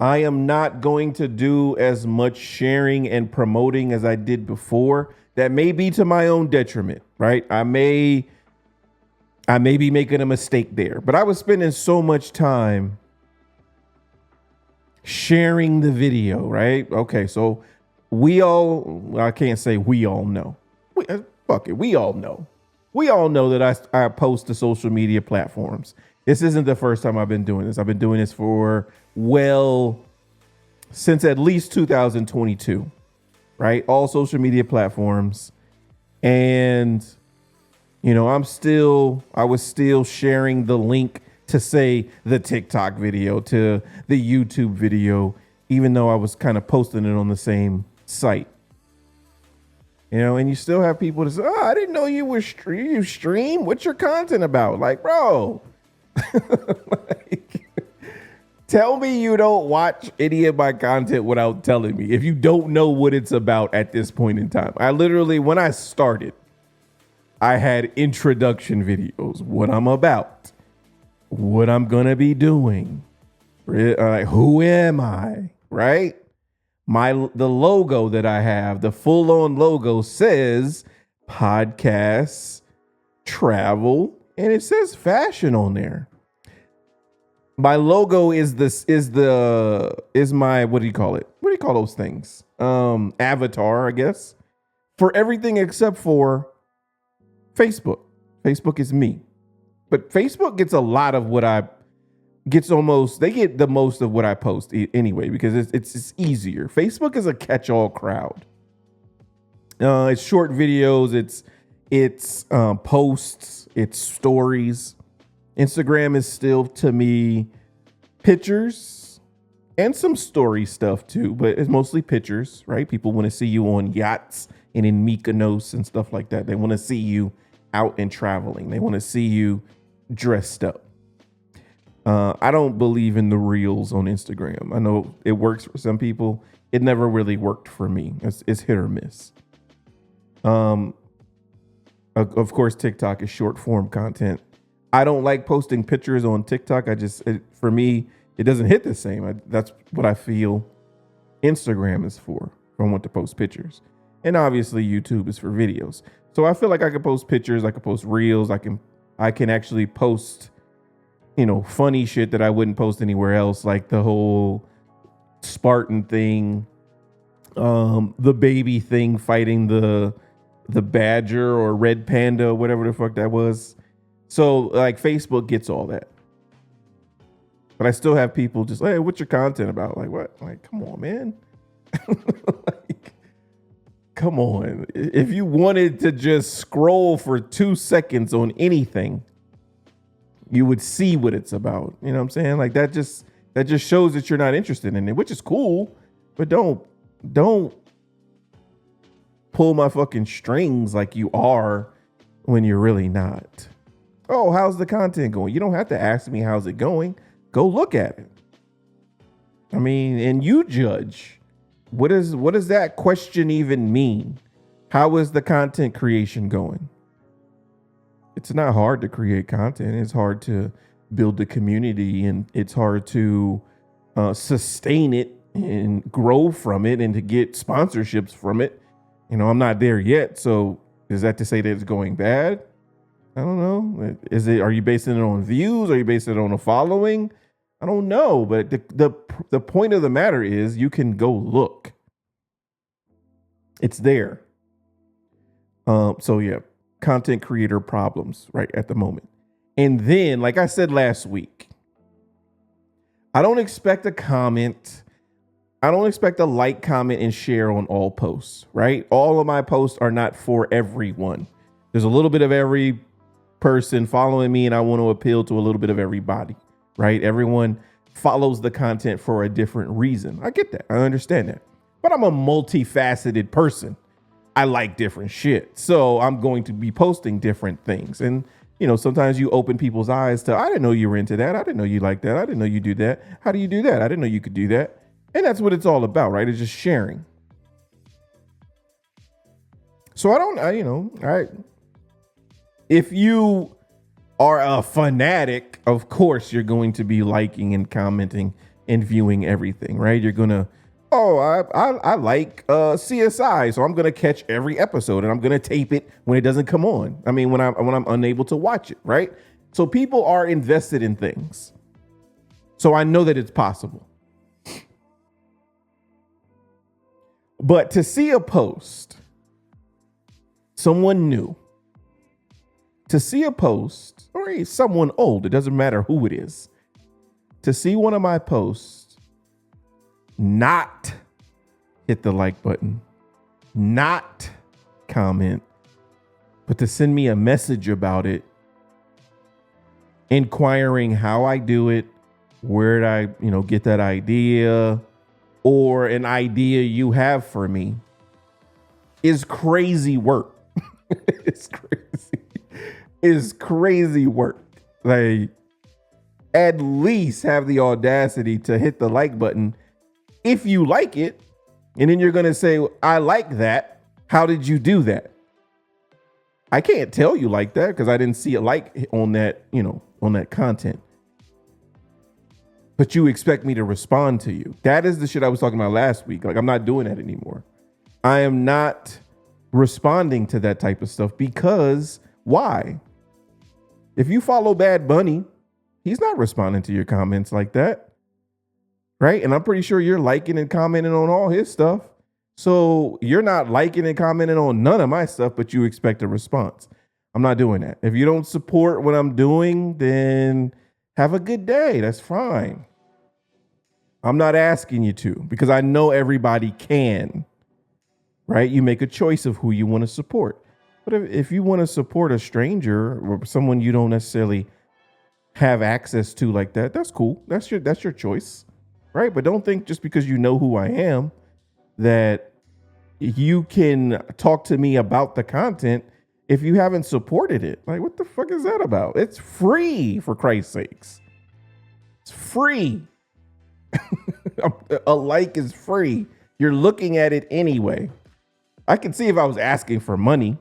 I am not going to do as much sharing and promoting as I did before. That may be to my own detriment, right? I may be making a mistake there, but I was spending so much time sharing the video, right? Okay, so I can't say we all know. Fuck it, we all know. We all know that I post to social media platforms. This isn't the first time I've been doing this. I've been doing this for, since at least 2022, right? All social media platforms. And, I was still sharing the link to, say, the TikTok video, to the YouTube video, even though I was kind of posting it on the same site. And you still have people that say, "Oh, I didn't know you stream. What's your content about?" Like, bro, tell me you don't watch any of my content without telling me. If you don't know what it's about at this point in time. I literally, when I started, I had introduction videos, what I'm about, what I'm going to be doing, like, who am I, right? The logo that I have, the full-on logo, says podcasts, travel, and it says fashion on there. My logo is my, what do you call it? What do you call those things? Avatar, I guess, for everything except for Facebook. Facebook is me. But Facebook gets a lot of what they get the most of what I post anyway, because it's easier. Facebook is a catch-all crowd. It's short videos, it's posts, it's stories. Instagram is still, to me, pictures and some story stuff too, but it's mostly pictures, right? People want to see you on yachts and in Mykonos and stuff like that. They want to see you out and traveling. They want to see you dressed up. I don't believe in the reels on Instagram. I know it works for some people. It never really worked for me. It's hit or miss. Of course, TikTok is short form content. I don't like posting pictures on TikTok. For me, it doesn't hit the same. That's what I feel Instagram is for. If I want to post pictures. And obviously YouTube is for videos. So I feel like I can post pictures, I can post reels, I can actually post, funny shit that I wouldn't post anywhere else, like the whole Spartan thing, the baby thing fighting the badger or red panda, whatever the fuck that was. So like Facebook gets all that. But I still have people just, "Hey, what's your content about?" Like, what? Like, come on, man. Like, come on. If you wanted to just scroll for 2 seconds on anything, you would see what it's about. You know what I'm saying? Like, that just shows that you're not interested in it, which is cool, but don't pull my fucking strings like you are when you're really not. "Oh, how's the content going?" You don't have to ask me how's it going. Go look at it. I mean, and you judge. What does that question even mean? How is the content creation going? It's not hard to create content. It's hard to build a community, and it's hard to sustain it and grow from it and to get sponsorships from it. I'm not there yet. So is that to say that it's going bad? I don't know. Are you basing it on views? Are you basing it on a following? I don't know. But the point of the matter is you can go look. It's there. So yeah, content creator problems right at the moment. And then, like I said last week, I don't expect a comment. I don't expect a like, comment, and share on all posts, right? All of my posts are not for everyone. There's a little bit of every person following me, and I want to appeal to a little bit of everybody, right? Everyone follows the content for a different reason. I get that. I understand that. But I'm a multifaceted person. I like different shit. So I'm going to be posting different things. And, sometimes you open people's eyes to, "I didn't know you were into that. I didn't know you liked that. I didn't know you do that. How do you do that? I didn't know you could do that." And that's what it's all about, right? It's just sharing. So if you are a fanatic, of course you're going to be liking and commenting and viewing everything, right? You're gonna, oh, I like CSI, so I'm gonna catch every episode and I'm gonna tape it when it doesn't come on. I mean, when I'm unable to watch it, right? So people are invested in things. So I know that it's possible. But to see a post, someone new, to see a post, or someone old, it doesn't matter who it is, to see one of my posts not hit the like button, not comment, but to send me a message about it, inquiring how I do it, where did I, get that idea, or an idea you have for me, is crazy work. It's crazy. It's crazy work. Like, at least have the audacity to hit the like button if you like it. And then you're going to say, I like that. How did you do that? I can't tell you like that because I didn't see a like on that, on that content. But you expect me to respond to you. That is the shit I was talking about last week. Like, I'm not doing that anymore. I am not responding to that type of stuff because why? If you follow Bad Bunny, he's not responding to your comments like that. Right? And I'm pretty sure you're liking and commenting on all his stuff. So you're not liking and commenting on none of my stuff, but you expect a response. I'm not doing that. If you don't support what I'm doing, then have a good day. That's fine. I'm not asking you to because I know everybody can. Right? You make a choice of who you want to support. But if you want to support a stranger or someone you don't necessarily have access to like that, that's cool. That's your choice. Right? But don't think just because you know who I am that you can talk to me about the content if you haven't supported it. Like, what the fuck is that about? It's free, for Christ's sakes. It's free. A like is free. You're looking at it anyway. I can see if I was asking for money.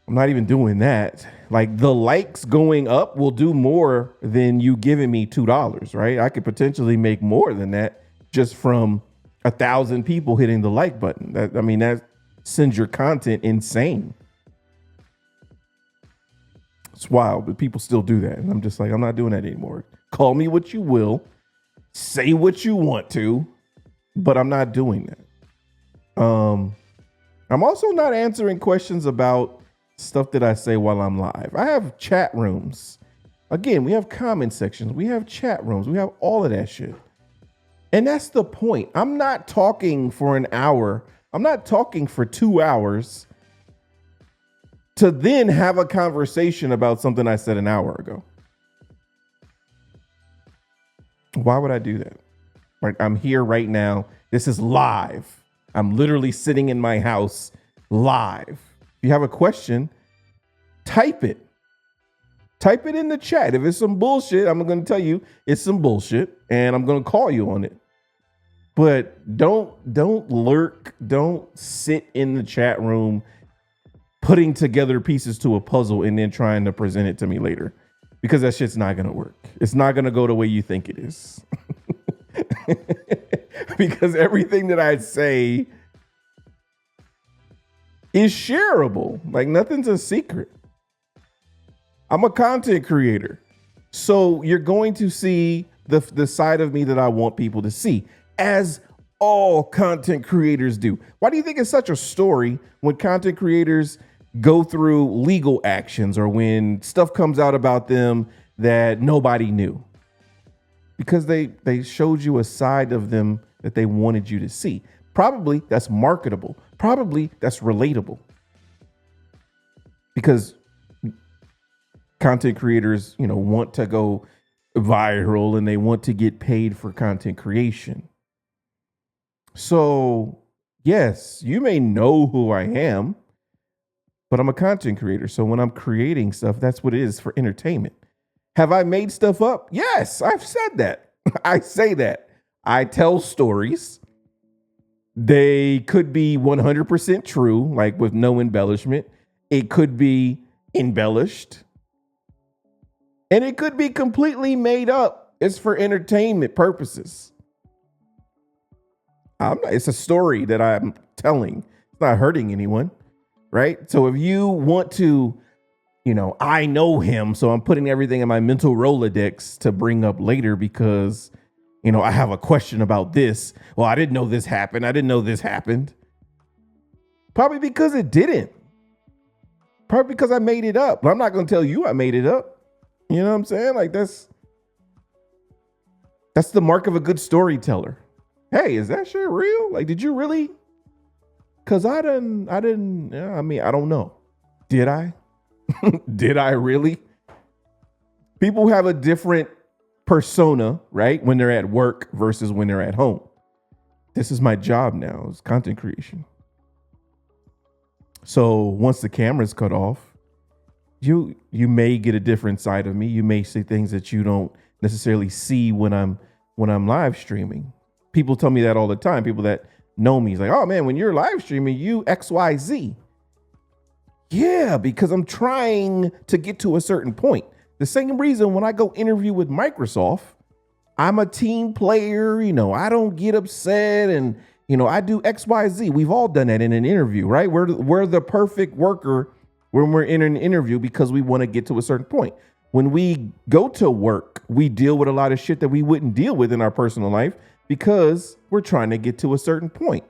I'm not even doing that. Like, the likes going up will do more than you giving me $2, right? I could potentially make more than that just from 1,000 people hitting the like button. That sends your content insane. It's wild, but people still do that. And I'm just like, I'm not doing that anymore. Call me what you will. Say what you want to, but I'm not doing that. I'm also not answering questions about stuff that I say while I'm live. I have chat rooms. Again, we have comment sections. We have chat rooms. We have all of that shit. And that's the point. I'm not talking for an hour. I'm not talking for 2 hours to then have a conversation about something I said an hour ago. Why would I do that? Like, I'm here right now. This is live. I'm literally sitting in my house live. If you have a question, type it. Type it in the chat. If it's some bullshit, I'm going to tell you it's some bullshit and I'm going to call you on it. But don't lurk. Don't sit in the chat room putting together pieces to a puzzle and then trying to present it to me later, because that shit's not going to work. It's not going to go the way you think it is. Because everything that I say is shareable. Like, nothing's a secret. I'm a content creator. So you're going to see the side of me that I want people to see, as all content creators do. Why do you think it's such a story when content creators go through legal actions or when stuff comes out about them that nobody knew? Because they showed you a side of them that they wanted you to see. Probably that's marketable. Probably that's relatable. Because content creators, want to go viral and they want to get paid for content creation. So, yes, you may know who I am, but I'm a content creator. So when I'm creating stuff, that's what it is, for entertainment. Have I made stuff up? Yes, I've said that. I say that. I tell stories. They could be 100% true, like with no embellishment. It could be embellished. And it could be completely made up It's for entertainment purposes. It's a story that I'm telling. It's not hurting anyone, right? So if you want to, I know him, so I'm putting everything in my mental Rolodex to bring up later because, I have a question about this. Well, I didn't know this happened. I didn't know this happened. Probably because it didn't. Probably because I made it up. But I'm not going to tell you I made it up. You know what I'm saying? Like that's the mark of a good storyteller. Hey, is that shit real? Like, did you really? Cause I don't know. Did I? Did I really? People have a different persona, right? When they're at work versus when they're at home. This is my job now, it's content creation. So once the camera's cut off, you may get a different side of me. You may see things that you don't necessarily see when I'm live streaming. People tell me that all the time. People that know me is like, oh man, when you're live streaming, you XYZ. Yeah, because I'm trying to get to a certain point. The same reason when I go interview with Microsoft, I'm a team player, I don't get upset and, I do XYZ. We've all done that in an interview, right? We're the perfect worker when we're in an interview because we want to get to a certain point. When we go to work, we deal with a lot of shit that we wouldn't deal with in our personal life because we're trying to get to a certain point.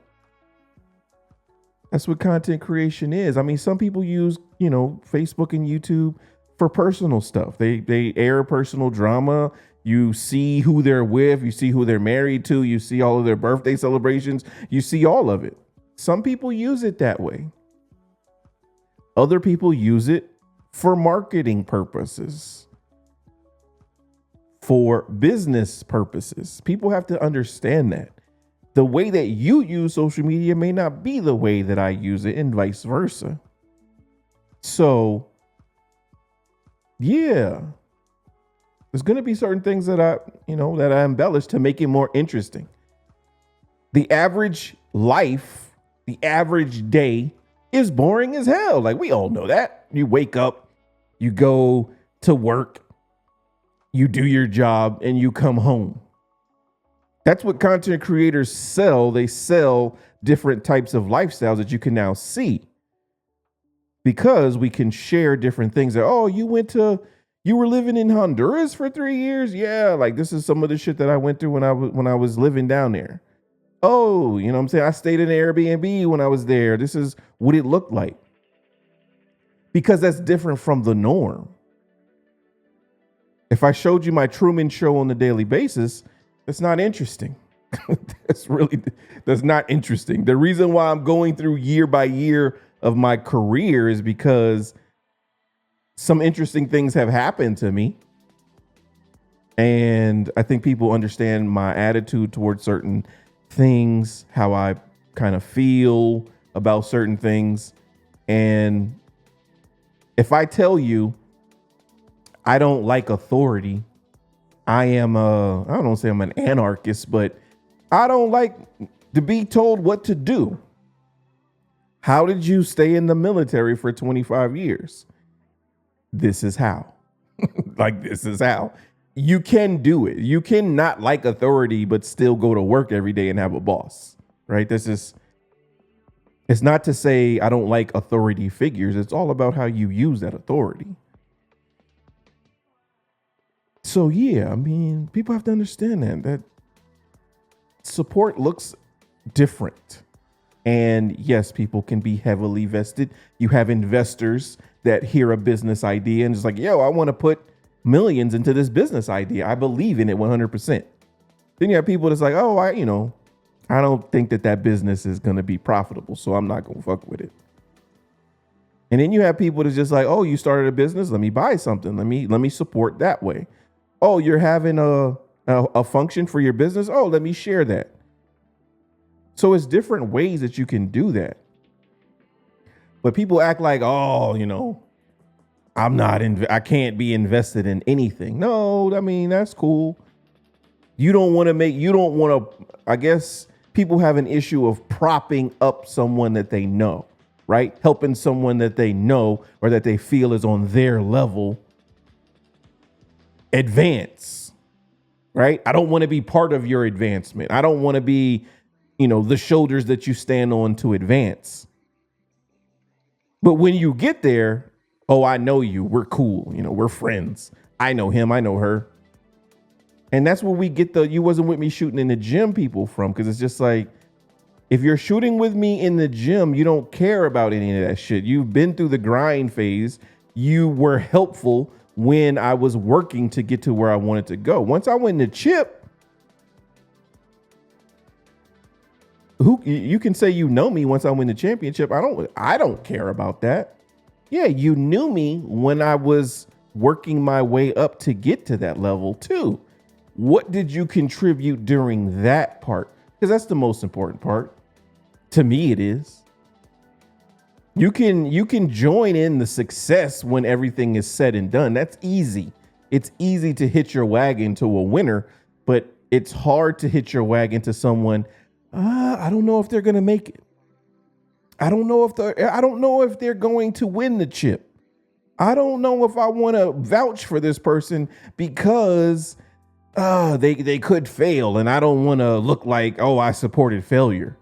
That's what content creation is. I mean, some people use, Facebook and YouTube for personal stuff. They air personal drama. You see who they're with. You see who they're married to. You see all of their birthday celebrations. You see all of it. Some people use it that way. Other people use it for marketing purposes, for business purposes. People have to understand that. The way that you use social media may not be the way that I use it and vice versa. So, yeah, there's going to be certain things that I embellish to make it more interesting. The average life, the average day is boring as hell. Like we all know that. You wake up, you go to work, you do your job, and you come home. That's what content creators sell. They sell different types of lifestyles that you can now see because we can share different things that, oh, you were living in Honduras for 3 years. Yeah. Like this is some of the shit that I went through when I was living down there. Oh, you know what I'm saying? I stayed in an Airbnb when I was there. This is what it looked like because that's different from the norm. If I showed you my Truman Show on a daily basis, it's not interesting. That's not interesting. The reason why I'm going through year by year of my career is because some interesting things have happened to me. And I think people understand my attitude towards certain things, how I kind of feel about certain things. And if I tell you I don't like authority, I don't want to say I'm an anarchist, but I don't like to be told what to do. How did you stay in the military for 25 years? This is how. This is how. You can do it. You can not like authority, but still go to work every day and have a boss, right? It's not to say I don't like authority figures. It's all about how you use that authority. So, yeah, I mean, people have to understand that support looks different. And yes, people can be heavily vested. You have investors that hear a business idea and it's like, yo, I want to put millions into this business idea. I believe in it 100%. Then you have people that's like, oh, I don't think that business is going to be profitable, so I'm not going to fuck with it. And then you have people that's just like, oh, you started a business. Let me buy something. Let me support that way. Oh, you're having a function for your business. Oh, let me share that. So it's different ways that you can do that. But people act like, oh, I can't be invested in anything. No, I mean, that's cool. I guess people have an issue of propping up someone that they know, right? Helping someone that they know or that they feel is on their level advance. right? I don't want to be part of your advancement. I don't want to be, the shoulders that you stand on to advance. But when you get there, oh, I know you. We're cool. We're friends. I know him. I know her. And that's where we get the you wasn't with me shooting in the gym people from, because it's just like, if you're shooting with me in the gym, you don't care about any of that shit. You've been through the grind phase. You were helpful when I was working to get to where I wanted to go. Once I win the chip, you can say you know me once I win the championship. I don't care about that. Yeah, you knew me when I was working my way up to get to that level too. What did you contribute during that part? Because that's the most important part. To me, it is. You can join in the success when everything is said and done. That's easy. It's easy to hitch your wagon to a winner, but it's hard to hitch your wagon to someone. I don't know if they're gonna make it. I don't know if they're going to win the chip. I don't know if I want to vouch for this person because they could fail, and I don't want to look like, I supported failure.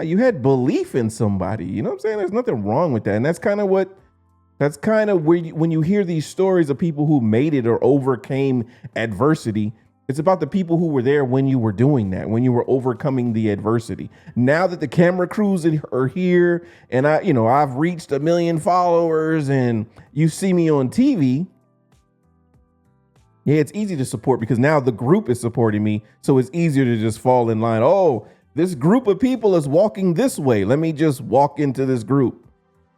You had belief in somebody. You know what I'm saying? There's nothing wrong with that. And that's kind of where when you hear these stories of people who made it or overcame adversity, it's about the people who were there when you were doing that, when you were overcoming the adversity. Now that the camera crews are here and I've reached 1 million followers and you see me on TV, yeah, it's easy to support because now the group is supporting me. So it's easier to just fall in line. Oh, this group of people is walking this way. Let me just walk into this group.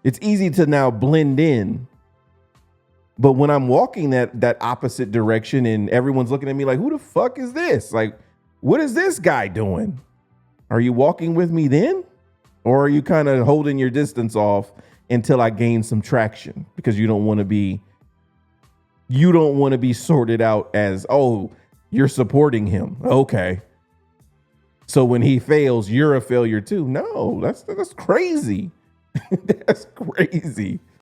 It's easy to now blend in. But when I'm walking that opposite direction and everyone's looking at me like, who the fuck is this? Like, what is this guy doing? Are you walking with me then? Or are you kind of holding your distance off until I gain some traction? Because you don't want to be sorted out as, oh, you're supporting him. Okay. So when he fails, you're a failure too. No, that's crazy. That's crazy.